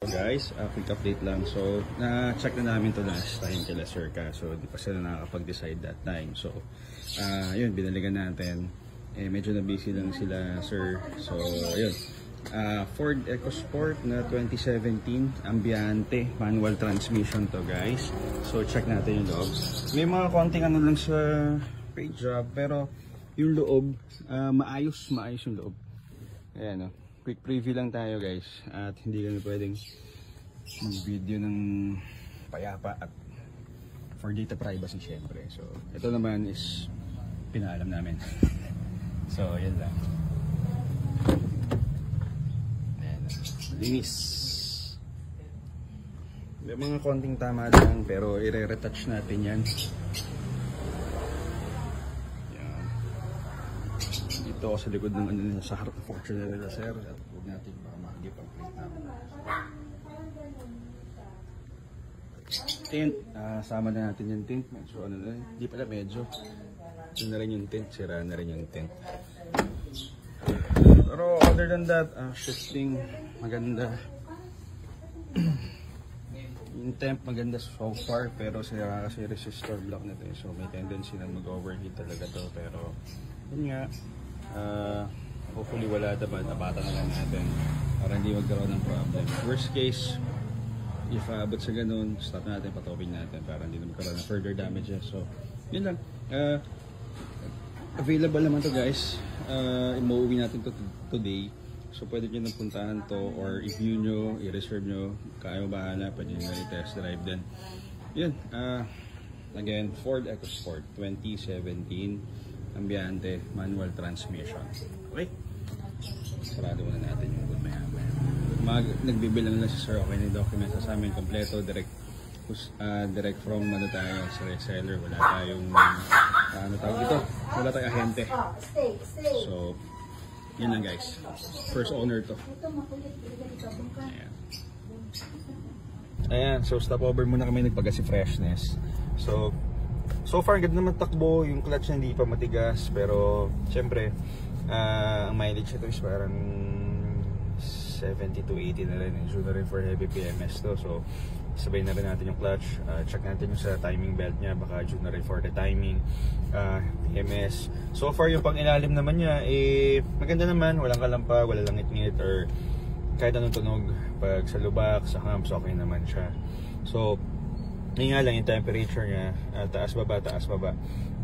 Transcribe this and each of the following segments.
guys, quick update lang. So, na-check na namin to last time kila Sir Ka. So, di pa sila nakakapag-decide that time. So, yun, binaligan natin. Medyo na busy lang sila, Sir. So, yun. Ford EcoSport na 2017, ambiente, manual transmission to guys. So, check natin yung loob. May mga konting ano lang sa paint job, pero yung loob, maayos yung loob. Ayan, quick preview lang tayo guys. At hindi kami pwedeng mag-video ng payapa at for data privacy syempre. So, ito naman is pinaalam namin. So, yan lang. Ayan, linis. May mga konting tama lang pero i-retouch natin yan. Ito sa likod ng ano nila, sa harap ng Fortuner nila, sir. At huwag natin baka makagip ang plate namin. Tint, sama na natin yung tint. So ano na, hindi pala medyo. Yun na rin yung tint, sira na rin yung tint. Pero other than that, shifting maganda. Yung temp maganda so far, pero sira kasi resistor block nito. So may tendency na mag-overheat talaga to. Pero yun nga, hopefully wala naman, nabata na lang natin para hindi magkaroon ng problem. Worst case, if abot sa ganun, stop natin, patopin natin para hindi na magkaroon ng further damages. So, yun lang. Available naman to guys. Imuwi natin to today. So, pwede nyo nang puntahan to or i-view nyo, i-reserve nyo. Kaya mo bahala, pwede nyo na i-test drive din. Yun. Again, Ford EcoSport 2017. Ambiente, manual transmission. Okay? Sarado muna natin yung good maya. Nagbibilang lang si Sir, okay na yung documents sa amin kompleto, direct from ano tayo sa reseller, wala tayong ano tawag ito, wala tayong ahente. So, yun lang guys. First owner to. Ayan, so stopover muna kami, nagpagasi freshness. So far, ganda naman takbo, yung clutch hindi pa matigas, pero syempre, ang mileage ito is parang 70 to 80 na rin, due na rin for heavy PMS to. So, sabay na rin natin yung clutch, check natin yung sa timing belt niya, baka due na rin for the timing, PMS. So far, yung pang-ilalim naman niya, maganda naman, walang kalampa, wala lang ngit-ngit, or kahit anong tunog, pag sa lubak, sa humps, okay naman siya. So, yun nga lang yung temperature niya, taas baba.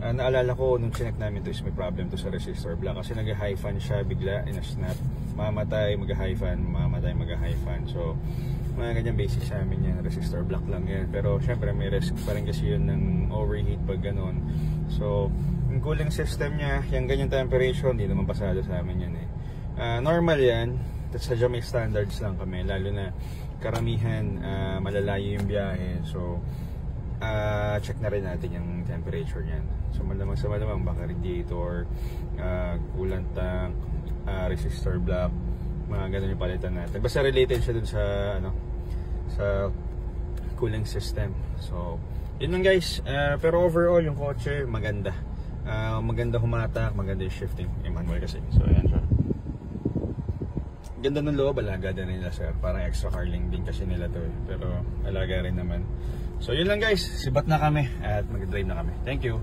Naalala ko nung chinek namin to is may problem to sa resistor block kasi nag-high fan siya bigla in a snap, mamatay, mag-high fan, mamatay, mag-high fan. So mga ganyan basic sa amin yan, resistor block lang yan, pero syempre may risk pa rin kasi yun ng overheat pag ganon. So yung cooling system niya, yung ganyan temperature, hindi naman pasado sa amin yan normal yan, sadya may standards lang kami, lalo na karamihan malalayo yung biyahe. So check na rin natin yung temperature niyan. So malamang sa malamang baka radiator, coolant tank, resistor block, mga ganun yung palitan natin. Basta related siya dun sa sa cooling system. So yun lang guys. Pero overall yung kotse maganda. Maganda humatak, maganda yung shifting. Manual kasi. So ayan siya. Ganda ng loob, alaga din nila sir. Parang extra carling din kasi nila to pero alaga rin naman. So yun lang guys, sibat na kami at mag-drive na kami. Thank you.